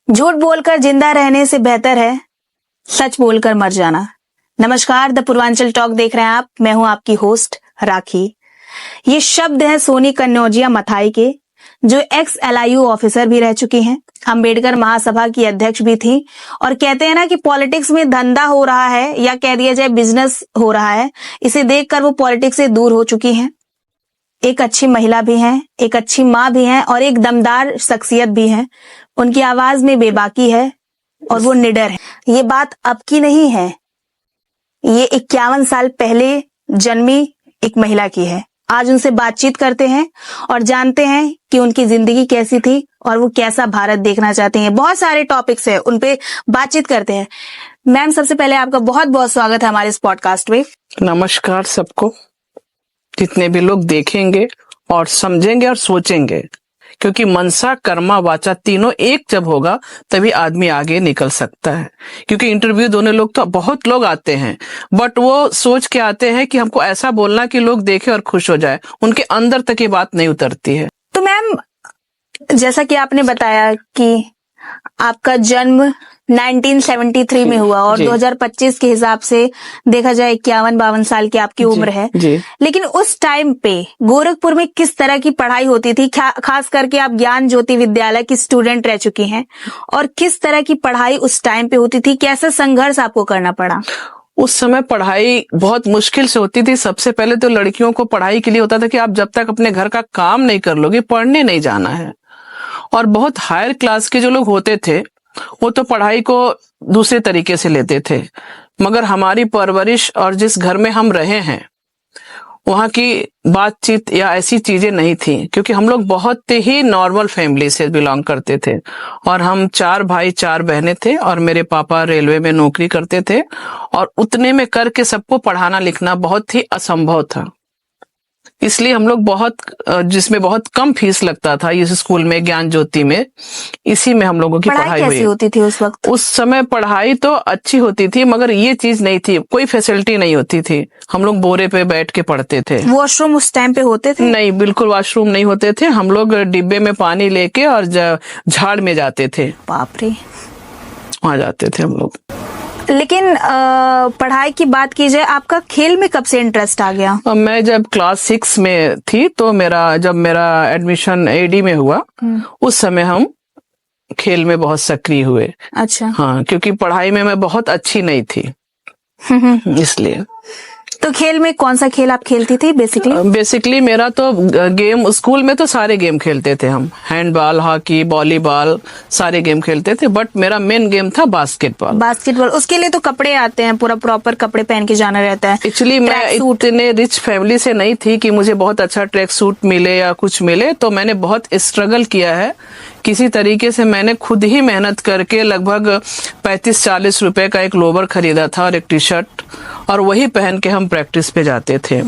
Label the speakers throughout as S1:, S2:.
S1: झूठ बोलकर जिंदा रहने से बेहतर है सच बोलकर मर जाना। नमस्कार, द पूर्वांचल टॉक देख रहे हैं आप। मैं हूं आपकी होस्ट राखी। ये शब्द है सोनी कन्नौजिया मथाई के, जो एक्स LIU ऑफिसर भी रह चुकी हैं, अंबेडकर महासभा की अध्यक्ष भी थी। और कहते हैं ना कि पॉलिटिक्स में धंधा हो रहा है या कह दिया जाए बिजनेस हो रहा है, इसे देखकर वो पॉलिटिक्स से दूर हो चुकी हैं। एक अच्छी महिला भी हैं, एक अच्छी माँ भी हैं और एक दमदार शख्सियत भी हैं। उनकी आवाज में बेबाकी है और वो निडर है। ये बात अब की नहीं है, ये 51 साल पहले जन्मी एक महिला की है। आज उनसे बातचीत करते हैं और जानते हैं कि उनकी जिंदगी कैसी थी और वो कैसा भारत देखना चाहती हैं। बहुत सारे टॉपिक्स हैं, उन पे बातचीत करते हैं। मैम, सबसे पहले आपका बहुत बहुत स्वागत है हमारे इस पॉडकास्ट में।
S2: नमस्कार सबको, जितने भी लोग देखेंगे और समझेंगे और सोचेंगे, क्योंकि मनसा कर्मा वाचा तीनों एक जब होगा तभी आदमी आगे निकल सकता है। क्योंकि इंटरव्यू दोनों लोग तो बहुत लोग आते हैं, बट वो सोच के आते हैं कि हमको ऐसा बोलना कि लोग देखे और खुश हो जाए, उनके अंदर तक ये बात नहीं उतरती है।
S1: तो मैम, जैसा कि आपने बताया कि आपका जन्म 1973 में हुआ और 2025 के हिसाब से देखा जाए 51-52 साल की आपकी उम्र है
S2: जी।
S1: लेकिन उस टाइम पे गोरखपुर में किस तरह की पढ़ाई होती थी? खास करके आप ज्ञान ज्योति विद्यालय की स्टूडेंट रह चुकी हैं, और किस तरह की पढ़ाई उस टाइम पे होती थी? कैसा संघर्ष आपको करना पड़ा?
S2: उस समय पढ़ाई बहुत मुश्किल से होती थी। सबसे पहले तो लड़कियों को पढ़ाई के लिए होता था कि आप जब तक अपने घर का काम नहीं कर लोगे पढ़ने नहीं जाना है। और बहुत हायर क्लास के जो लोग होते थे वो तो पढ़ाई को दूसरे तरीके से लेते थे, मगर हमारी परवरिश और जिस घर में हम रहे हैं वहाँ की बातचीत या ऐसी चीजें नहीं थी, क्योंकि हम लोग बहुत ही नॉर्मल फैमिली से बिलोंग करते थे। और हम 4 भाई 4 बहनें थे और मेरे पापा रेलवे में नौकरी करते थे, और उतने में करके सबको पढ़ाना लिखना बहुत ही असंभव था। इसलिए हम लोग जिसमें बहुत कम फीस लगता था इस स्कूल में, ज्ञान ज्योति में, इसी में हम लोगों की पढ़ाई
S1: कैसी होती थी उस वक्त?
S2: उस समय पढ़ाई तो अच्छी होती थी, मगर ये चीज नहीं थी, कोई फैसिलिटी नहीं होती थी। हम लोग बोरे पे बैठ के पढ़ते थे।
S1: वॉशरूम उस टाइम पे होते थे?
S2: नहीं, बिल्कुल वॉशरूम नहीं होते थे। हम लोग डिब्बे में पानी लेके और झाड़ में जाते थे।
S1: बाप रे,
S2: वहां जाते थे हम लोग।
S1: लेकिन पढ़ाई की बात की जाए, आपका खेल में कब से इंटरेस्ट आ गया?
S2: मैं जब क्लास 6 में थी तो जब मेरा एडमिशन AD में हुआ, उस समय हम खेल में बहुत सक्रिय हुए।
S1: अच्छा।
S2: हाँ, क्योंकि पढ़ाई में मैं बहुत अच्छी नहीं थी इसलिए।
S1: तो खेल में कौन सा खेल आप खेलती थी
S2: बेसिकली मेरा तो गेम, स्कूल में तो सारे गेम खेलते थे हम, हैंडबॉल, हॉकी, वॉलीबॉल, सारे गेम खेलते थे, बट मेरा मेन गेम था बास्केटबॉल। उसके लिए तो कपड़े आते हैं, पूरा प्रॉपर कपड़े पहन के जाना रहता है। एक्चुअली मैं इतने रिच फैमिली से नहीं थी कि मुझे बहुत अच्छा ट्रैक सूट मिले या कुछ मिले, तो मैंने बहुत स्ट्रगल किया है। किसी तरीके से मैंने खुद ही मेहनत करके लगभग 35-40 रुपए का एक लोवर खरीदा था और एक टी-शर्ट, और वही पहन के हम प्रैक्टिस पे जाते थे।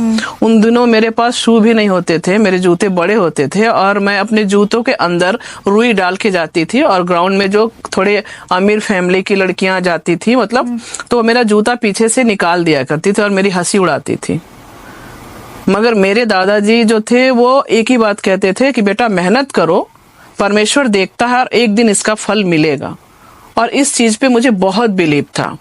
S2: उन दिनों मेरे पास शू भी नहीं होते थे, मेरे जूते बड़े होते थे, और मैं अपने जूतों के अंदर रुई डाल के जाती थी। और ग्राउंड में जो थोड़े अमीर फैमिली की लड़कियां जाती थी, मतलब, तो मेरा जूता पीछे से निकाल दिया करती थी और मेरी हंसी उड़ाती थी। मगर मेरे दादाजी जो थे वो एक ही बात कहते थे कि बेटा मेहनत करो, परमेश्वर देखता है और एक दिन इसका फल मिलेगा। और इस चीज पे मुझे बहुत बिलीव था।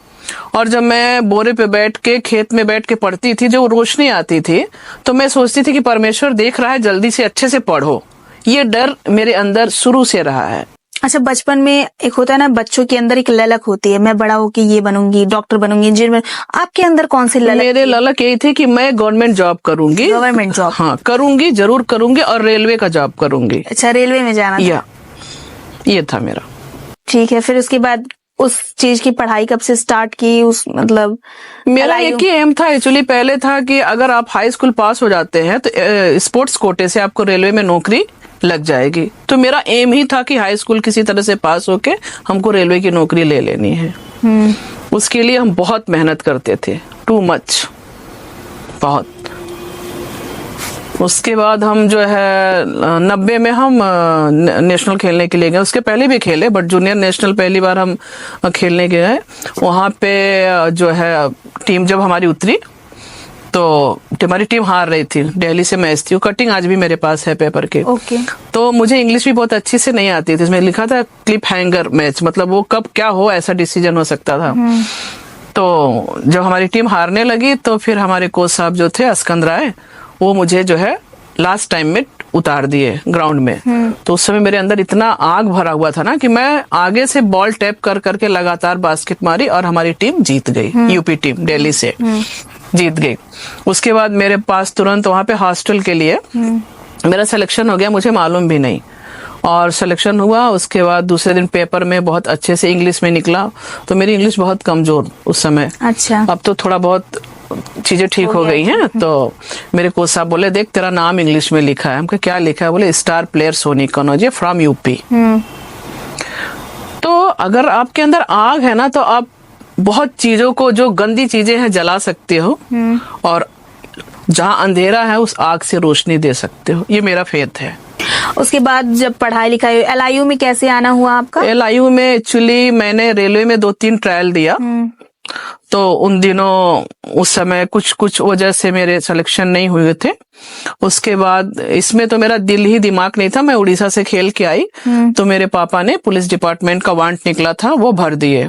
S2: और जब मैं बोरे पे बैठ के, खेत में बैठ के पढ़ती थी, जो रोशनी आती थी, तो मैं सोचती थी कि परमेश्वर देख रहा है, जल्दी से अच्छे से पढ़ो। ये डर मेरे अंदर शुरू से रहा है।
S1: अच्छा, बचपन में एक होता है ना, बच्चों के अंदर एक ललक होती है, मैं बड़ा होके ये बनूंगी, डॉक्टर बनूंगी, इंजीनियर। आपके अंदर कौन सी ललक?
S2: मेरे ललक यही थी कि मैं गवर्नमेंट जॉब करूंगी।
S1: Government job?
S2: हाँ, करूंगी, जरूर करूंगी, और रेलवे का जॉब करूंगी।
S1: अच्छा, रेलवे में जाना था?
S2: ये था मेरा।
S1: ठीक है, फिर उसके बाद उस चीज की पढ़ाई कब से स्टार्ट की?
S2: मेरा एक ही एम था एक्चुअली। पहले था कि अगर आप हाई स्कूल पास हो जाते हैं तो स्पोर्ट्स कोटे से आपको रेलवे में नौकरी लग जाएगी। तो मेरा एम ही था कि हाई स्कूल किसी तरह से पास होके हमको रेलवे की नौकरी ले लेनी है। उसके लिए हम बहुत मेहनत करते थे, टू मच, बहुत। उसके बाद हम जो है 90 में हम नेशनल खेलने के लिए गए। उसके पहले भी खेले, बट जूनियर नेशनल पहली बार हम खेलने गए। वहाँ पे जो है टीम जब हमारी उतरी तो हमारी टीम हार रही थी, दिल्ली से मैच थी, वो कटिंग आज भी मेरे पास है पेपर के।
S1: ओके।
S2: तो मुझे इंग्लिश भी बहुत अच्छी से नहीं आती थी, इसमें लिखा था क्लिप हैंगर मैच, मतलब वो कब क्या हो ऐसा डिसीजन हो सकता था। तो जब हमारी टीम हारने लगी तो फिर हमारे कोच साहब जो थे अस्कंद राय, वो मुझे जो है लास्ट टाइम में उतार दिए ग्राउंड में। तो उस समय मेरे अंदर इतना आग भरा हुआ था ना कि मैं आगे से बॉल टैप कर करके लगातार बास्केट मारी और हमारी टीम जीत गई, यूपी टीम दिल्ली से जीत गई। उसके बाद मेरे पास तुरंत वहां पे हॉस्टल के लिए मेरा सिलेक्शन हो गया, मुझे मालूम भी नहीं, और सिलेक्शन हुआ। उसके बाद दूसरे दिन पेपर में बहुत अच्छे से इंग्लिश में निकला। तो मेरी इंग्लिश बहुत कमजोर उस समय।
S1: अच्छा।
S2: अब तो थोड़ा बहुत चीजें ठीक हो गई हैं। तो मेरे कोच साहब बोले देख तेरा नाम इंग्लिश में लिखा है। हमको क्या लिखा है? बोले star player Soni Kanaujia from UP. तो अगर आपके अंदर आग है ना तो आप बहुत चीजों को, जो गंदी चीजें हैं, जला सकते हो और जहां अंधेरा है उस आग से रोशनी दे सकते हो। ये मेरा फेथ है।
S1: उसके बाद जब पढ़ाई लिखाई LIU में कैसे आना हुआ आपका?
S2: LIU में एक्चुअली मैंने रेलवे में 2-3 ट्रायल दिया। तो उन दिनों उस समय कुछ वजह से मेरे सिलेक्शन नहीं हुए थे। उसके बाद इसमें तो मेरा दिल ही दिमाग नहीं था। मैं उड़ीसा से खेल के आई तो मेरे पापा ने पुलिस डिपार्टमेंट का वांट निकला था, वो भर दिए।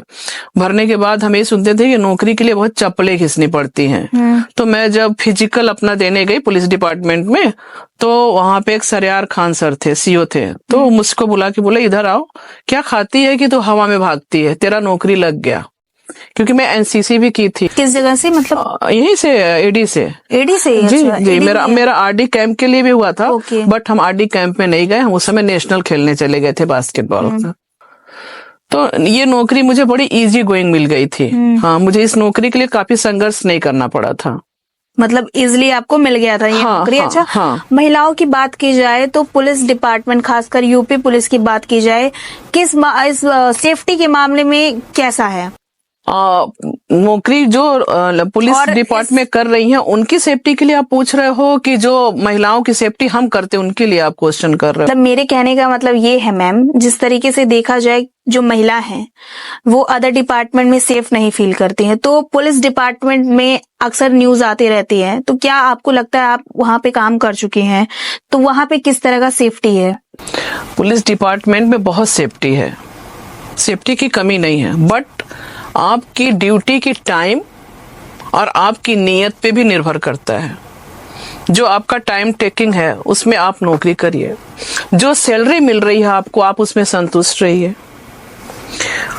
S2: भरने के बाद हम ये सुनते थे कि नौकरी के लिए बहुत चप्पलें घिसनी पड़ती हैं। तो मैं जब फिजिकल अपना देने गई पुलिस डिपार्टमेंट में तो वहां पे एक सरयार खान सर थे, CO थे। तो मुझको बुला के बोले इधर आओ, क्या खाती है कि तू हवा में भागती है, तेरा नौकरी लग गया। क्योंकि मैं NCC भी की थी।
S1: किस जगह से? मतलब
S2: यहीं से, AD से।
S1: AD से?
S2: जी
S1: अच्छा,
S2: जी। मेरा RD कैंप के लिए भी हुआ था।
S1: ओके।
S2: बट हम RD कैंप में नहीं गए, हम उस समय नेशनल खेलने चले गए थे बास्केटबॉल। तो ये नौकरी मुझे बड़ी इजी गोइंग मिल गई थी। हाँ, मुझे इस नौकरी के लिए काफी संघर्ष नहीं करना पड़ा था।
S1: मतलब इजिली आपको मिल गया था ये नौकरी। अच्छा।
S2: हाँ।
S1: महिलाओं की बात की जाए तो पुलिस डिपार्टमेंट, खासकर यूपी पुलिस की बात की जाए, किस इस सेफ्टी के मामले में कैसा है?
S2: नौकरी जो पुलिस डिपार्टमेंट कर रही है उनकी सेफ्टी के लिए आप पूछ रहे हो कि जो महिलाओं की सेफ्टी हम करते हैं उनके लिए आप क्वेश्चन कर रहे हो?
S1: मतलब मेरे कहने का मतलब ये है मैम, जिस तरीके से देखा जाए जो महिला हैं वो अदर डिपार्टमेंट में सेफ नहीं फील करती हैं, तो पुलिस डिपार्टमेंट में अक्सर न्यूज आती रहती है। तो क्या आपको लगता है, आप वहां पे काम कर चुकी हैं, तो वहां पे किस तरह का सेफ्टी है?
S2: पुलिस डिपार्टमेंट में बहुत सेफ्टी है, सेफ्टी की कमी नहीं है। बट आपकी ड्यूटी की टाइम और आपकी नीयत पे भी निर्भर करता है। जो आपका टाइम टेकिंग है उसमें आप नौकरी करिए, जो सैलरी मिल रही है आपको आप उसमें संतुष्ट रहिए।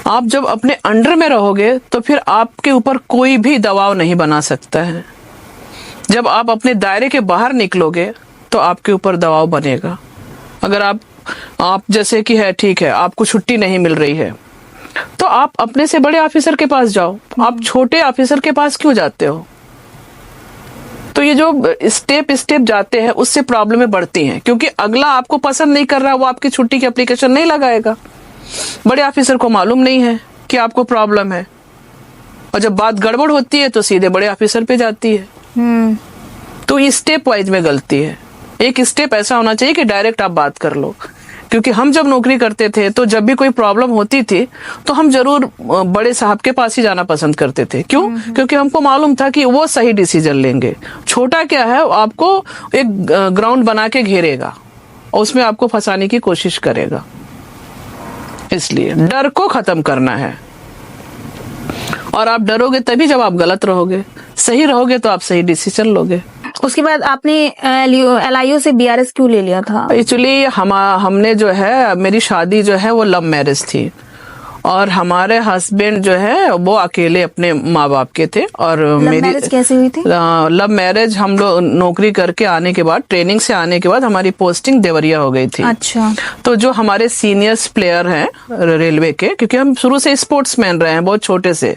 S2: आप जब अपने अंडर में रहोगे तो फिर आपके ऊपर कोई भी दबाव नहीं बना सकता है। जब आप अपने दायरे के बाहर निकलोगे तो आपके ऊपर दबाव बनेगा। अगर आप जैसे कि है, ठीक है, आपको छुट्टी नहीं मिल रही है तो आप अपने से बड़े ऑफिसर के पास जाओ, आप छोटे ऑफिसर के पास क्यों जाते हो? तो ये जो स्टेप जाते हैं उससे प्रॉब्लमें बढ़ती हैं, क्योंकि अगला आपको पसंद नहीं कर रहा, वो आपकी छुट्टी की एप्लीकेशन नहीं लगाएगा। बड़े ऑफिसर को मालूम नहीं है कि आपको प्रॉब्लम है, और जब बात गड़बड़ होती है तो सीधे बड़े ऑफिसर पे जाती है। तो ये स्टेप वाइज में गलती है। एक स्टेप ऐसा होना चाहिए कि डायरेक्ट आप बात कर लो। क्योंकि हम जब नौकरी करते थे तो जब भी कोई प्रॉब्लम होती थी तो हम जरूर बड़े साहब के पास ही जाना पसंद करते थे। क्यों? क्योंकि हमको मालूम था कि वो सही डिसीजन लेंगे। छोटा क्या है, आपको एक ग्राउंड बना के घेरेगा और उसमें आपको फंसाने की कोशिश करेगा। इसलिए डर को खत्म करना है, और आप डरोगे तभी जब आप गलत रहोगे। सही रहोगे तो आप सही डिसीजन लोगे।
S1: उसके बाद आपने LIU से BRS क्यों ले लिया था?
S2: एक्चुअली हमने जो है, मेरी शादी जो है वो लव मैरिज थी, और हमारे हस्बैंड जो है वो अकेले अपने माँ बाप के थे। और
S1: लव मैरिज कैसे हुई थी?
S2: लव मैरिज, हम लोग नौकरी करके आने के बाद, ट्रेनिंग से आने के बाद हमारी पोस्टिंग देवरिया हो गई थी।
S1: अच्छा।
S2: तो जो हमारे सीनियर्स प्लेयर हैं रेलवे के, क्योंकि हम शुरू से स्पोर्ट्समैन रहे हैं बहुत छोटे से,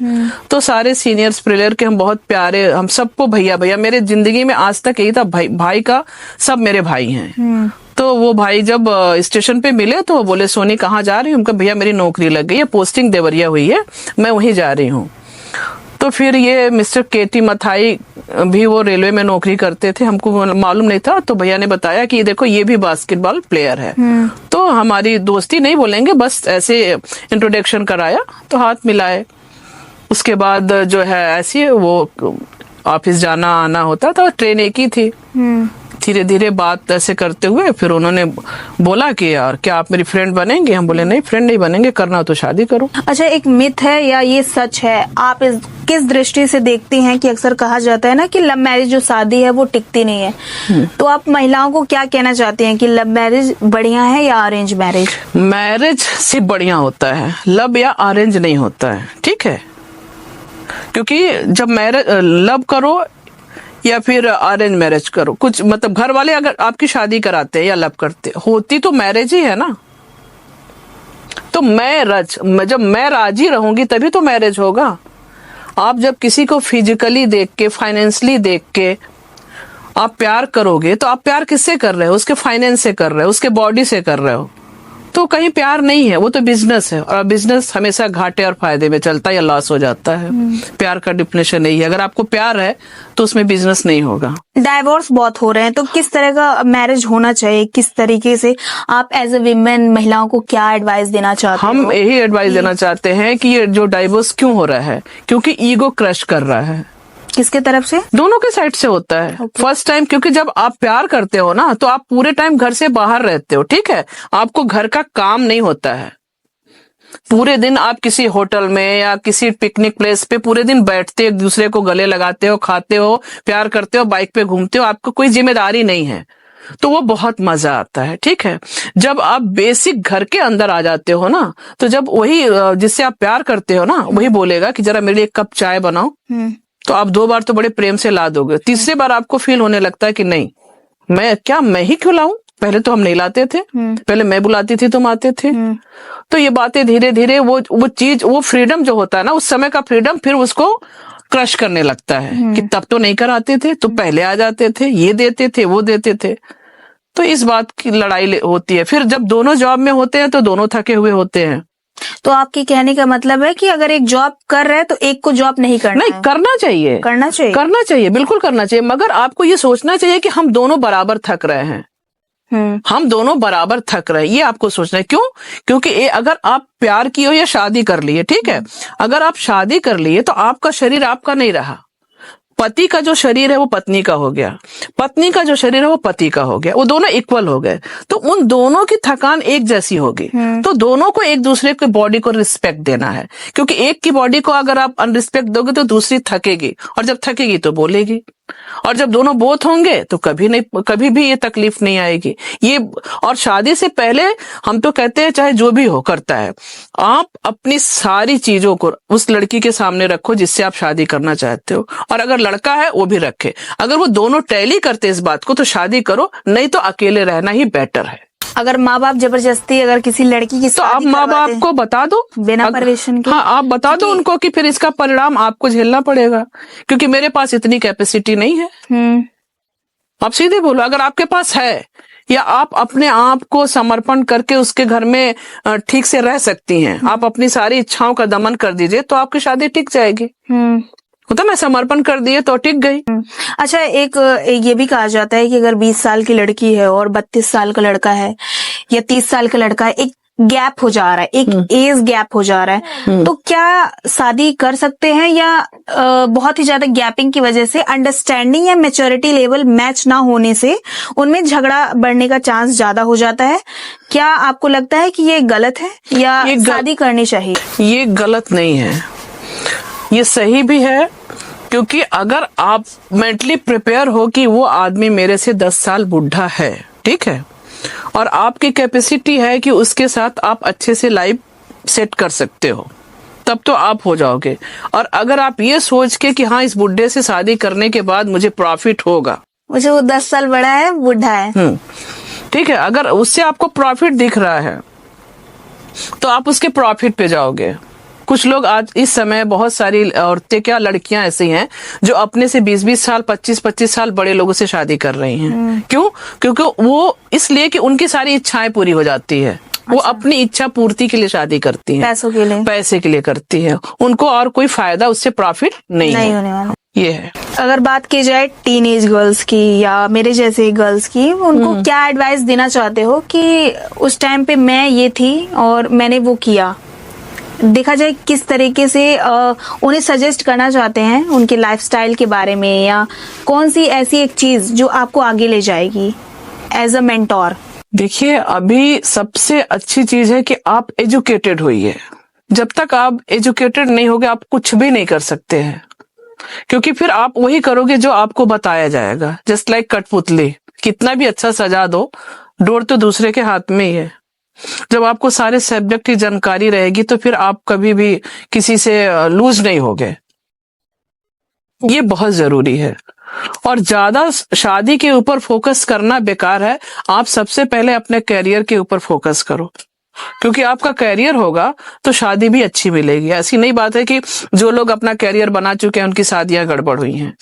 S2: तो सारे सीनियर्स प्लेयर के हम बहुत प्यारे, हम सबको भैया भैया, मेरे जिंदगी में आज तक यही था, भाई का सब मेरे भाई हैं। तो वो भाई जब स्टेशन पे मिले तो वो बोले सोनी कहाँ जा रही हूँ? उनका भैया मेरी नौकरी लग गई है, पोस्टिंग देवरिया हुई है, मैं वहीं जा रही हूँ। तो फिर ये मिस्टर KT मथाई भी वो रेलवे में नौकरी करते थे, हमको मालूम नहीं था। तो भैया ने बताया कि देखो ये भी बास्केटबॉल प्लेयर है। तो हमारी दोस्ती नहीं बोलेंगे, बस ऐसे इंट्रोडक्शन कराया, तो हाथ मिलाए। उसके बाद जो है ऐसी वो ऑफिस जाना आना होता था, ट्रेन एक ही थी। धीरे धीरे बात ऐसे करते हुए फिर उन्होंने बोला कि यार क्या आप मेरी फ्रेंड बनेंगे? हम बोले नहीं, फ्रेंड नहीं बनेंगे, करना हो तो शादी करो।
S1: अच्छा, एक मिथ है या ये सच है, आप किस दृष्टि से देखती हैं कि अक्सर कहा जाता है ना कि लव मैरिज जो शादी है वो टिकती नहीं है, तो आप महिलाओं को क्या कहना चाहती हैं कि लव मैरिज बढ़िया है या अरेंज मैरिज?
S2: मैरिज सिर्फ बढ़िया होता है, लव या अरेंज नहीं होता है, ठीक है? क्योंकि जब मैरिज लव करो या फिर अरेंज मैरिज करो, कुछ मतलब घर वाले अगर आपकी शादी कराते हैं या लव करते, होती तो मैरिज ही है ना। तो जब मैं राजी रहूंगी तभी तो मैरिज होगा। आप जब किसी को फिजिकली देख के, फाइनेंशियली देख के आप प्यार करोगे तो आप प्यार किससे कर रहे हो? उसके फाइनेंस से कर रहे हो, उसके बॉडी से कर रहे हो, तो कहीं प्यार नहीं है, वो तो बिजनेस है। और बिजनेस हमेशा घाटे और फायदे में चलता है या लॉस हो जाता है। प्यार का डिफिनेशन नहीं है। अगर आपको प्यार है तो उसमें बिजनेस नहीं होगा।
S1: डाइवोर्स बहुत हो रहे हैं, तो किस तरह का मैरिज होना चाहिए? किस तरीके से आप एज ए विमेन महिलाओं को क्या एडवाइस देना चाहते हो?
S2: हम यही एडवाइस देना चाहते हैं कि ये जो डाइवोर्स क्यों हो रहा है, क्योंकि ईगो क्रश कर रहा है।
S1: किसके तरफ से?
S2: दोनों के साइड से होता है। फर्स्ट टाइम, क्योंकि जब आप प्यार करते हो ना तो आप पूरे टाइम घर से बाहर रहते हो, ठीक है? आपको घर का काम नहीं होता है। पूरे दिन आप किसी होटल में या किसी पिकनिक प्लेस पे पूरे दिन बैठते, एक दूसरे को गले लगाते हो, खाते हो, प्यार करते हो, बाइक पे घूमते हो, आपको कोई जिम्मेदारी नहीं है, तो वो बहुत मजा आता है, ठीक है? जब आप बेसिक घर के अंदर आ जाते हो ना, तो जब वही जिससे आप प्यार करते हो ना वही बोलेगा कि जरा मेरे लिए एक कप चाय बनाओ, तो आप 2 बार तो बड़े प्रेम से ला दोगे। तीसरे बार आपको फील होने लगता है कि नहीं, मैं ही क्यों लाऊं? पहले तो हम नहीं लाते थे, पहले मैं बुलाती थी, तुम आते थे। तो ये बातें धीरे धीरे वो चीज, वो फ्रीडम जो होता है ना, उस समय का फ्रीडम फिर उसको क्रश करने लगता है कि तब तो नहीं कराते थे, तो पहले आ जाते थे, ये देते थे, वो देते थे। तो इस बात की लड़ाई होती है। फिर जब दोनों जॉब में होते हैं तो दोनों थके हुए होते हैं।
S1: तो आपके कहने का मतलब है कि अगर एक जॉब कर रहे हैं तो एक को जॉब नहीं करना
S2: नहीं,
S1: है?
S2: करना चाहिए, करना चाहिए, बिल्कुल करना चाहिए, मगर आपको ये सोचना चाहिए कि हम दोनों बराबर थक रहे हैं। हम दोनों बराबर थक रहे हैं, ये आपको सोचना है। क्यों? क्योंकि अगर आप प्यार की हो या शादी कर लिए, ठीक है, अगर आप शादी कर लिए तो आपका शरीर आपका नहीं रहा। पति का जो शरीर है वो पत्नी का हो गया, पत्नी का जो शरीर है वो पति का हो गया, वो दोनों इक्वल हो गए, तो उन दोनों की थकान एक जैसी होगी। तो दोनों को एक दूसरे की बॉडी को रिस्पेक्ट देना है, क्योंकि एक की बॉडी को अगर आप अनरिस्पेक्ट दोगे तो दूसरी थकेगी, और जब थकेगी तो बोलेगी, और जब दोनों बोथ होंगे तो कभी भी ये तकलीफ नहीं आएगी। ये और शादी से पहले हम तो कहते हैं चाहे जो भी हो करता है, आप अपनी सारी चीजों को उस लड़की के सामने रखो जिससे आप शादी करना चाहते हो, और अगर लड़का है वो भी रखे। अगर वो दोनों टैली करते इस बात को तो शादी करो, नहीं तो अकेले रहना ही बेटर है।
S1: अगर माँ बाप जबरदस्ती अगर किसी लड़की की
S2: तो आप माँ बाप को बता दो
S1: बिना परमिशन के।
S2: हाँ, आप बता दो उनको कि फिर इसका परिणाम आपको झेलना पड़ेगा, क्योंकि मेरे पास इतनी कैपेसिटी नहीं है। आप सीधे बोलो, अगर आपके पास है या आप अपने आप को समर्पण करके उसके घर में ठीक से रह सकती हैं, आप अपनी सारी इच्छाओं का दमन कर दीजिए तो आपकी शादी टिक जाएगी। होता मैं समर्पण कर दिए तो टिक गई।
S1: अच्छा, एक ये भी कहा जाता है कि अगर 20 साल की लड़की है और 32 साल का लड़का है या 30 साल का लड़का है, एक गैप हो जा रहा है, एक एज गैप हो जा रहा है, तो क्या शादी कर सकते हैं या बहुत ही ज्यादा गैपिंग की वजह से अंडरस्टैंडिंग या मैच्योरिटी लेवल मैच ना होने से उनमें झगड़ा बढ़ने का चांस ज्यादा हो जाता है? क्या आपको लगता है कि ये गलत है या शादी करनी चाहिए?
S2: ये गलत नहीं है, ये सही भी है, क्योंकि अगर आप मेंटली प्रिपेयर हो कि वो आदमी मेरे से 10 साल बुढ़ा है, ठीक है, और आपकी कैपेसिटी है कि उसके साथ आप अच्छे से लाइफ सेट कर सकते हो, तब तो आप हो जाओगे। और अगर आप ये सोच के कि हाँ इस बुढ़े से शादी करने के बाद मुझे प्रॉफिट होगा,
S1: मुझे वो 10 साल बड़ा है, बुढ़ा है,
S2: ठीक है, अगर उससे आपको प्रॉफिट दिख रहा है तो आप उसके प्रॉफिट पे जाओगे। कुछ लोग आज इस समय, बहुत सारी औरतें, क्या लड़कियां ऐसी हैं जो अपने से 20-20 साल 25-25 साल बड़े लोगों से शादी कर रही हैं। क्यों? क्योंकि वो इसलिए कि उनकी सारी इच्छाएं पूरी हो जाती है। वो अपनी इच्छा पूर्ति के लिए शादी करती हैं,
S1: पैसों के लिए,
S2: पैसे के लिए करती है, उनको और कोई फायदा उससे प्रॉफिट नहीं
S1: होने वाला।
S2: ये है।
S1: अगर बात की जाए टीनेज गर्ल्स की या मेरे जैसे गर्ल्स की, उनको क्या एडवाइस देना चाहते हो कि उस टाइम पे मैं ये थी और मैंने वो किया, देखा जाए किस तरीके से उन्हें सजेस्ट करना चाहते हैं उनके लाइफस्टाइल के बारे में, या कौन सी ऐसी एक चीज जो आपको आगे ले जाएगी एज अ मेंटोर?
S2: देखिए, अभी सबसे अच्छी चीज है कि आप एजुकेटेड होइए। जब तक आप एजुकेटेड नहीं होगे आप कुछ भी नहीं कर सकते हैं, क्योंकि फिर आप वही करोगे जो आपको बताया जाएगा। जस्ट लाइक कठपुतली, कितना भी अच्छा सजा दो, डोर तो दूसरे के हाथ में ही है। जब आपको सारे सब्जेक्ट की जानकारी रहेगी तो फिर आप कभी भी किसी से लूज नहीं होगे। ये बहुत जरूरी है। और ज्यादा शादी के ऊपर फोकस करना बेकार है। आप सबसे पहले अपने कैरियर के ऊपर फोकस करो, क्योंकि आपका कैरियर होगा तो शादी भी अच्छी मिलेगी। ऐसी नहीं बात है कि जो लोग अपना कैरियर बना चुके हैं उनकी शादियां गड़बड़ हुई हैं।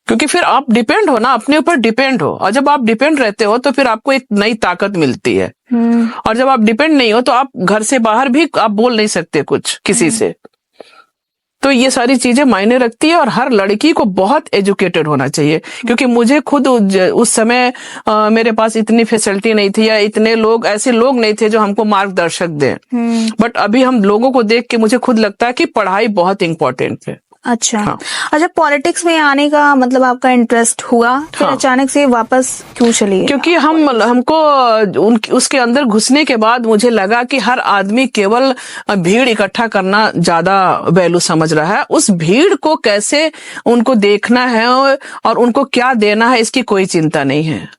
S2: क्योंकि फिर आप डिपेंड हो ना, अपने ऊपर डिपेंड हो, और जब आप डिपेंड रहते हो तो फिर आपको एक नई ताकत मिलती है। और जब आप डिपेंड नहीं हो तो आप घर से बाहर भी आप बोल नहीं सकते कुछ किसी से। तो ये सारी चीजें मायने रखती है, और हर लड़की को बहुत एजुकेटेड होना चाहिए। क्योंकि मुझे खुद उस समय मेरे पास इतनी फैसिलिटी नहीं थी, या इतने लोग, ऐसे लोग नहीं थे जो हमको मार्गदर्शक दें। बट अभी हम लोगों को देख के मुझे खुद लगता है कि पढ़ाई बहुत इंपॉर्टेंट है।
S1: अच्छा।
S2: हाँ।
S1: अच्छा, पॉलिटिक्स में आने का मतलब आपका इंटरेस्ट हुआ, फिर
S2: हाँ।
S1: अचानक से वापस क्यों चली गई?
S2: क्योंकि हमको उसके अंदर घुसने के बाद मुझे लगा कि हर आदमी केवल भीड़ इकट्ठा करना ज्यादा वैल्यू समझ रहा है। उस भीड़ को कैसे उनको देखना है और उनको क्या देना है, इसकी कोई चिंता नहीं है।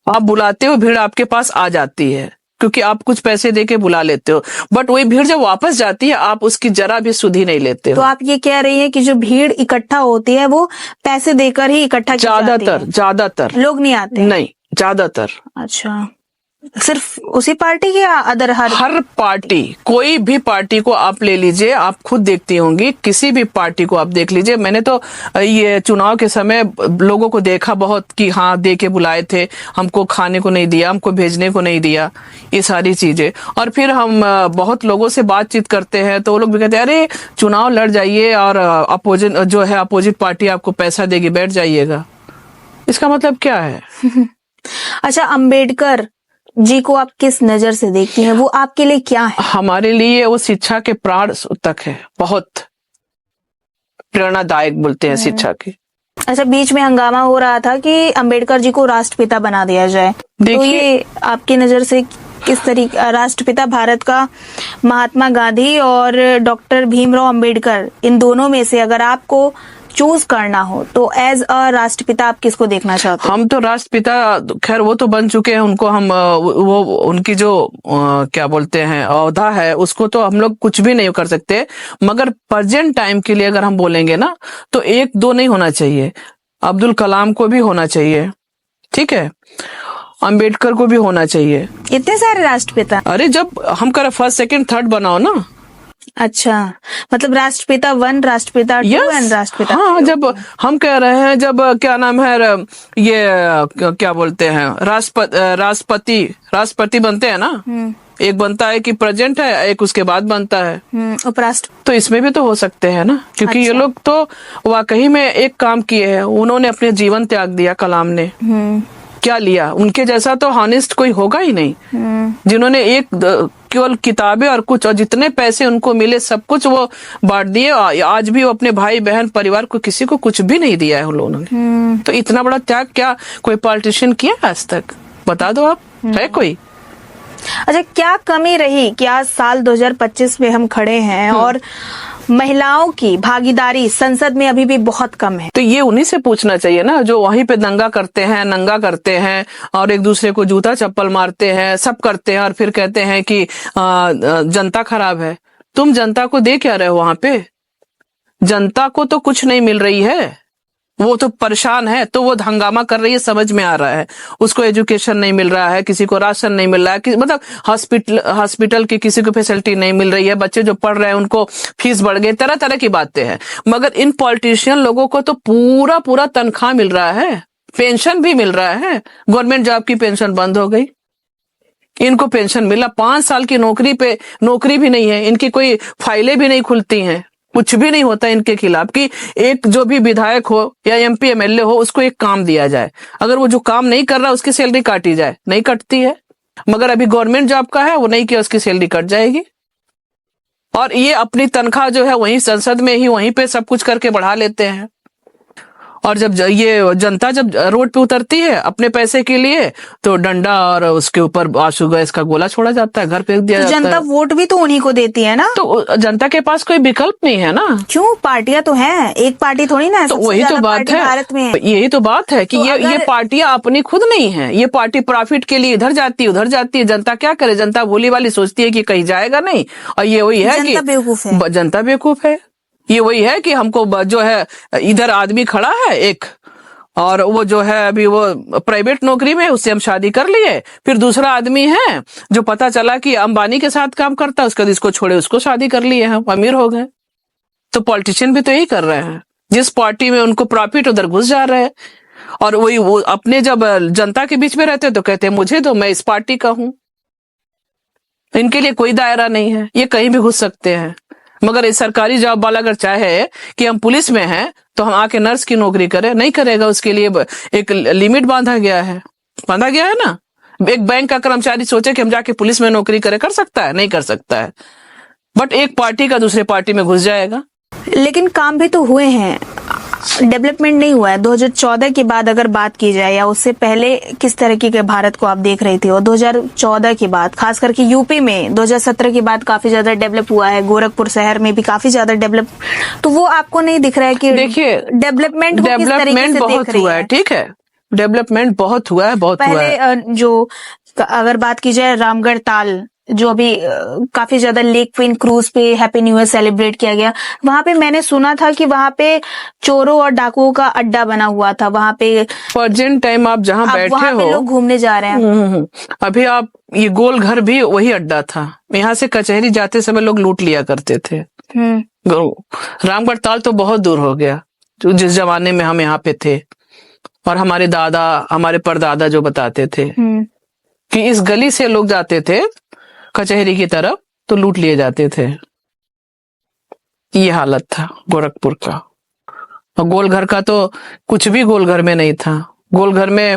S2: आप बुलाते हो, भीड़ आपके पास आ जाती है, क्योंकि आप कुछ पैसे देके बुला लेते हो। बट वही भीड़ जब वापस जाती है आप उसकी जरा भी सुधि नहीं लेते हो।
S1: तो आप ये कह रही हैं कि जो भीड़ इकट्ठा होती है वो पैसे देकर ही इकट्ठा की जाती है?
S2: ज्यादातर
S1: लोग नहीं आते?
S2: नहीं, ज्यादातर।
S1: अच्छा, सिर्फ उसी पार्टी की या अदर? हर
S2: पार्टी, कोई भी पार्टी को आप ले लीजिए, आप खुद देखती होंगी, किसी भी पार्टी को आप देख लीजिए। मैंने तो ये चुनाव के समय लोगों को देखा बहुत कि हाँ दे के बुलाए थे, हमको खाने को नहीं दिया, हमको भेजने को नहीं दिया, ये सारी चीजें। और फिर हम बहुत लोगों से बातचीत करते हैं तो वो लोग भी कहते हैं अरे चुनाव लड़ जाइए और अपोजिट पार्टी आपको पैसा देगी, बैठ जाइएगा। इसका मतलब क्या है?
S1: अच्छा, अंबेडकर जी को आप किस नजर से देखती हैं? वो आपके लिए क्या है?
S2: हमारे लिए वो शिक्षा के प्राण सूतक है, बहुत प्रेरणादायक बोलते हैं शिक्षा के।
S1: अच्छा, बीच में हंगामा हो रहा था कि अंबेडकर जी को राष्ट्रपिता बना दिया जाए, तो ये आपकी नजर से किस तरीके? राष्ट्रपिता भारत का महात्मा गांधी और डॉक्टर भीमराव अंबेडकर, इन दोनों में से अगर आपको चूज करना हो तो एज अ राष्ट्रपिता आप किसको देखना चाहते हैं?
S2: हम तो राष्ट्रपिता, खैर वो तो बन चुके हैं, उनको हम वो उनकी जो क्या बोलते हैं औहदा है उसको तो हम लोग कुछ भी नहीं कर सकते। मगर प्रेजेंट टाइम के लिए अगर हम बोलेंगे ना तो एक दो नहीं होना चाहिए। अब्दुल कलाम को भी होना चाहिए, ठीक है, अंबेडकर को भी होना चाहिए।
S1: इतने सारे राष्ट्रपिता?
S2: अरे जब हम करें फर्स्ट सेकंड थर्ड बनाओ ना।
S1: अच्छा, मतलब राष्ट्रपिता 1, राष्ट्रपिता 2 एंड राष्ट्रपिता।
S2: हाँ, जब हम कह रहे हैं, जब क्या नाम है ये क्या बोलते हैं राष्ट्रपति बनते हैं ना, एक बनता है कि प्रेजेंट है, एक उसके बाद बनता है
S1: उपराष्ट्रपति।
S2: तो इसमें भी तो हो सकते हैं ना, क्योंकि ये लोग तो वाकई में एक काम किए हैं, उन्होंने अपने जीवन त्याग दिया। कलाम ने क्या लिया? उनके जैसा तो हॉनेस्ट कोई होगा ही नहीं, जिन्होंने एक केवल किताबें और कुछ, और जितने पैसे उनको मिले सब कुछ वो बांट दिए। आज भी वो अपने भाई बहन परिवार को किसी को कुछ भी नहीं दिया है उन लोगों ने। तो इतना बड़ा त्याग क्या कोई पॉलिटिशियन किया आज तक? बता दो आप, है कोई?
S1: अच्छा, क्या कमी रही कि आज साल 2025 में हम खड़े हैं और महिलाओं की भागीदारी संसद में अभी भी बहुत कम है?
S2: तो ये उन्हीं से पूछना चाहिए ना, जो वहीं पे दंगा करते हैं, नंगा करते हैं और एक दूसरे को जूता चप्पल मारते हैं, सब करते हैं, और फिर कहते हैं कि जनता खराब है। तुम जनता को दे क्या रहे हो? वहां पे जनता को तो कुछ नहीं मिल रही है, वो तो परेशान है, तो वो हंगामा कर रही है, समझ में आ रहा है। उसको एजुकेशन नहीं मिल रहा है, किसी को राशन नहीं मिल रहा है, मतलब हॉस्पिटल की किसी को फैसिलिटी नहीं मिल रही है, बच्चे जो पढ़ रहे हैं उनको फीस बढ़ गई, तरह तरह की बातें हैं। मगर इन पॉलिटिशियन लोगों को तो पूरा पूरा तनख्वाह मिल रहा है, पेंशन भी मिल रहा है। गवर्नमेंट जॉब की पेंशन बंद हो गई, इनको पेंशन मिला। 5 साल की नौकरी भी नहीं है, इनकी कोई फाइलें भी नहीं खुलती हैं, कुछ भी नहीं होता इनके खिलाफ कि एक जो भी विधायक हो या एमपी एमएलए हो उसको एक काम दिया जाए, अगर वो जो काम नहीं कर रहा उसकी सैलरी काटी जाए, नहीं कटती है। मगर अभी गवर्नमेंट जॉब का है, वो नहीं किया, उसकी सैलरी कट जाएगी। और ये अपनी तनख्वाह जो है वहीं संसद में ही वहीं पे सब कुछ करके बढ़ा लेते हैं। और जब ये जनता जब रोड पे उतरती है अपने पैसे के लिए तो डंडा और उसके ऊपर आंसू गैस का गोला छोड़ा जाता है, घर फेंक दिया जाता है।
S1: जनता वोट भी तो उन्हीं को देती है ना,
S2: तो जनता के पास कोई विकल्प नहीं है ना।
S1: क्यों, पार्टियां तो हैं, एक पार्टी थोड़ी ना है,
S2: तो
S1: सबसे
S2: वही तो
S1: ज्यादा
S2: बात
S1: पार्टी
S2: है,
S1: भारत में है।
S2: यही तो बात है कि
S1: तो
S2: ये पार्टियां अपनी खुद नहीं है, ये पार्टी प्रॉफिट के लिए इधर जाती है उधर जाती है। जनता क्या करे, जनता भोली वाली सोचती है कि कहीं जाएगा नहीं। और ये वही है कि
S1: जनता बेवकूफ है,
S2: जनता बेवकूफ है। ये वही है कि हमको जो है इधर आदमी खड़ा है एक, और वो जो है अभी वो प्राइवेट नौकरी में, उससे हम शादी कर लिए। फिर दूसरा आदमी है जो पता चला कि अंबानी के साथ काम करता है, उसका जिसको छोड़े उसको शादी कर लिए, हम अमीर हो गए। तो पॉलिटिशियन भी तो यही कर रहे हैं, जिस पार्टी में उनको प्रॉफिट उधर घुस जा रहे हैं। और वही वो अपने जब जनता के बीच में रहते हैं तो कहते हैं मुझे तो, मैं इस पार्टी का हूं। इनके लिए कोई दायरा नहीं है, ये कहीं भी घुस सकते हैं। मगर इस सरकारी जॉब वाला अगर चाहे कि हम पुलिस में हैं तो हम आके नर्स की नौकरी करें, नहीं करेगा। उसके लिए एक लिमिट बांधा गया है ना। एक बैंक का कर्मचारी सोचे कि हम जाके पुलिस में नौकरी करें, कर सकता है? नहीं कर सकता है। बट एक पार्टी का दूसरे पार्टी में घुस जाएगा।
S1: लेकिन काम भी तो हुए हैं, डेवलपमेंट नहीं हुआ है। 2014 के बाद अगर बात की जाए या उससे पहले किस तरीके के भारत को आप देख रही थी, और 2014 के बाद खास करके यूपी में 2017 के बाद काफी ज्यादा डेवलप हुआ है, गोरखपुर शहर में भी काफी ज्यादा डेवलप, तो वो आपको नहीं दिख रहा है कि
S2: देखिए
S1: डेवलपमेंट
S2: बहुत हुआ है, ठीक है, डेवलपमेंट बहुत हुआ है, बहुत हुआ है।
S1: पहले जो अगर बात की जाए रामगढ़ ताल, जो अभी काफी ज्यादा लेक क्वीन क्रूज पे हैप्पी न्यू ईयर सेलिब्रेट किया गया, वहां पे मैंने सुना था कि वहां पे चोरों और डाकुओं का अड्डा बना हुआ था। वहां पे
S2: प्रेजेंट टाइम आप जहाँ बैठे
S1: वहां पे
S2: हो,
S1: लोग घूमने जा रहे हैं।
S2: अभी आप ये गोल घर भी वही अड्डा था। यहाँ से कचहरी जाते समय लोग लूट लिया करते थे। रामगढ़ ताल तो बहुत दूर हो गया, जो जिस जमाने में हम यहाँ पे थे। और हमारे दादा, हमारे परदादा जो बताते थे कि इस गली से लोग जाते थे कचहरी की तरफ तो लूट लिए जाते थे। ये हालत था गोरखपुर का। और गोलघर का तो कुछ भी गोलघर में नहीं था। गोलघर में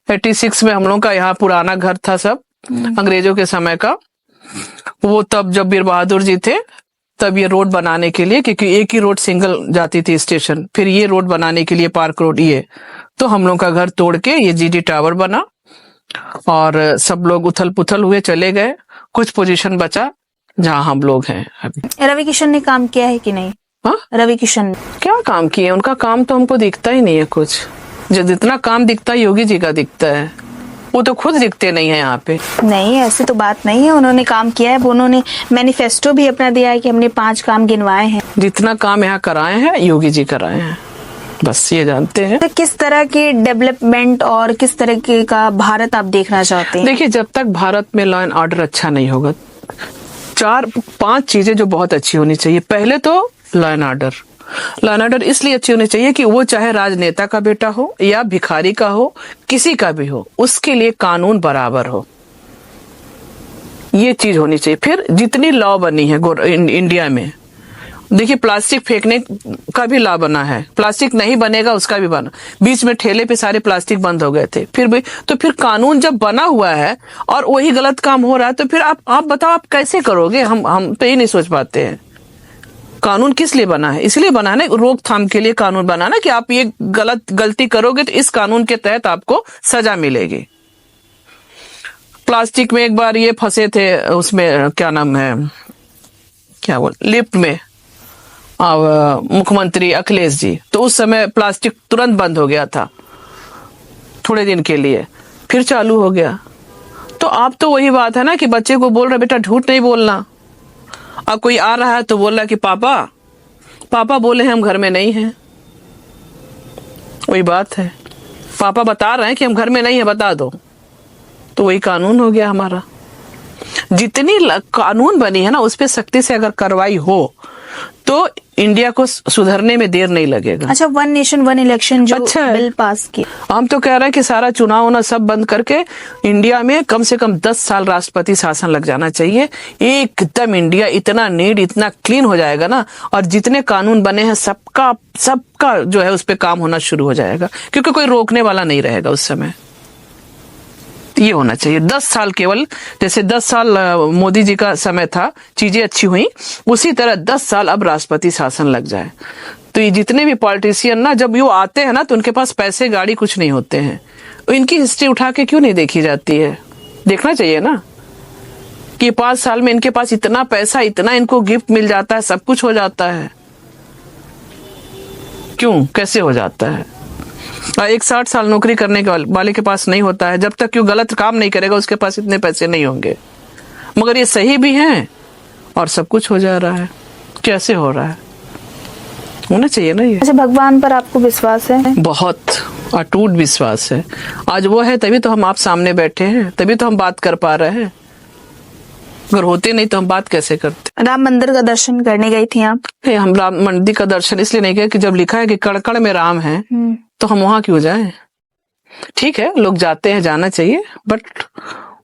S2: 86 में हम लोग का यहाँ पुराना घर था, सब अंग्रेजों के समय का। वो तब जब वीर बहादुर जी थे तब ये रोड बनाने के लिए, क्योंकि एक ही रोड सिंगल जाती थी स्टेशन, फिर ये रोड बनाने के लिए पार्क रोड, ये तो हम लोग का घर तोड़ के ये जीडी टावर बना और सब लोग उथल पुथल हुए चले गए। कुछ पोजीशन बचा जहां हम लोग हैं अभी।
S1: रवि किशन ने काम किया है कि नहीं?
S2: हाँ,
S1: रवि किशन
S2: क्या काम किए? उनका काम तो हमको दिखता ही नहीं है कुछ। जितना काम दिखता है योगी जी का दिखता है, वो तो खुद दिखते नहीं है यहाँ पे।
S1: नहीं, ऐसी तो बात नहीं है, उन्होंने काम किया है। उन्होंने मैनिफेस्टो भी अपना दिया है कि हमने 5 काम गिनवाए हैं।
S2: जितना काम यहाँ कराए हैं योगी जी कराए हैं, बस ये जानते हैं।
S1: तो किस तरह की डेवलपमेंट और किस तरह का भारत आप देखना चाहते हैं?
S2: देखिए, जब तक भारत में लॉ एंड ऑर्डर अच्छा नहीं होगा, 4-5 चीजें जो बहुत अच्छी होनी चाहिए। पहले तो law and order. Law and order इसलिए अच्छी होनी चाहिए कि वो चाहे राजनेता का बेटा हो या भिखारी का हो, किसी का भी हो, उसके लिए कानून बराबर हो। ये चीज होनी चाहिए। फिर जितनी लॉ बनी है इंडिया में, देखिए प्लास्टिक फेंकने का भी लॉ बना है, प्लास्टिक नहीं बनेगा उसका भी बना। बीच में ठेले पे सारे प्लास्टिक बंद हो गए थे, फिर भी तो फिर कानून जब बना हुआ है और वही गलत काम हो रहा है तो फिर आप बताओ आप कैसे करोगे? हम तो ये नहीं सोच पाते हैं। कानून किस लिए बना है? इसलिए बना है ना, रोकथाम के लिए कानून बना ना, कि आप ये गलती करोगे तो इस कानून के तहत आपको सजा मिलेगी। प्लास्टिक में एक बार ये फंसे थे, उसमें क्या नाम है, क्या बोल, लिफ्ट में मुख्यमंत्री अखिलेश जी, तो उस समय प्लास्टिक तुरंत बंद हो गया था थोड़े दिन के लिए, फिर चालू हो गया। तो आप तो वही बात है ना कि बच्चे को बोल रहे बेटा झूठ नहीं बोलना। अब कोई आ रहा है तो बोल रहा कि पापा बोले हैं हम घर में नहीं हैं। वही बात है, पापा बता रहे हैं कि हम घर में नहीं है, बता दो। तो वही कानून हो गया हमारा। जितनी कानून बनी है ना, उस पर सख्ती से अगर कार्रवाई हो तो इंडिया को सुधरने में देर नहीं लगेगा।
S1: अच्छा, 1 नेशन 1 इलेक्शन जो
S2: अच्छा
S1: बिल पास किया,
S2: हम तो कह रहे हैं कि सारा चुनाव ना सब बंद करके इंडिया में कम से कम 10 साल राष्ट्रपति शासन लग जाना चाहिए। एकदम इंडिया इतना नीट, इतना क्लीन हो जाएगा ना, और जितने कानून बने हैं सबका जो है उस पर काम होना शुरू हो जाएगा, क्योंकि कोई रोकने वाला नहीं रहेगा उस समय। ये होना चाहिए 10 साल केवल, जैसे 10 साल मोदी जी का समय था, चीजें अच्छी हुई, उसी तरह 10 साल अब राष्ट्रपति शासन लग जाए। तो ये जितने भी पॉलिटिशियन ना, जब ये आते हैं ना तो उनके पास पैसे गाड़ी कुछ नहीं होते हैं, इनकी हिस्ट्री उठा के क्यों नहीं देखी जाती है? देखना चाहिए ना कि 5 साल में इनके पास इतना पैसा, इतना इनको गिफ्ट मिल जाता है, सब कुछ हो जाता है, क्यों, कैसे हो जाता है? एक 60 साल नौकरी करने वाले के पास नहीं होता है, जब तक क्यों गलत काम नहीं करेगा उसके पास इतने पैसे नहीं होंगे। मगर ये सही भी हैं और सब कुछ हो जा रहा है, कैसे हो रहा है? होना चाहिए ना ये।
S1: अच्छा, भगवान पर आपको विश्वास है?
S2: बहुत अटूट विश्वास है। आज वो है तभी तो हम आप सामने बैठे हैं, तभी तो हम बात कर पा रहे हैं। अगर होते नहीं तो हम बात कैसे करते?
S1: राम मंदिर का दर्शन करने गई थी आप?
S2: हम राम मंदिर का दर्शन इसलिए नहीं किया कि जब लिखा है कि कण-कण में राम है तो हम वहां क्यों जाएं? ठीक है, लोग जाते हैं, जाना चाहिए, बट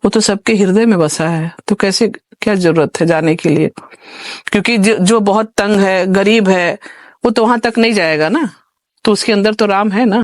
S2: वो तो सबके हृदय में बसा है, तो कैसे, क्या जरूरत है जाने के लिए? क्योंकि जो बहुत तंग है, गरीब है, वो तो वहां तक नहीं जाएगा ना, तो उसके अंदर तो राम है ना।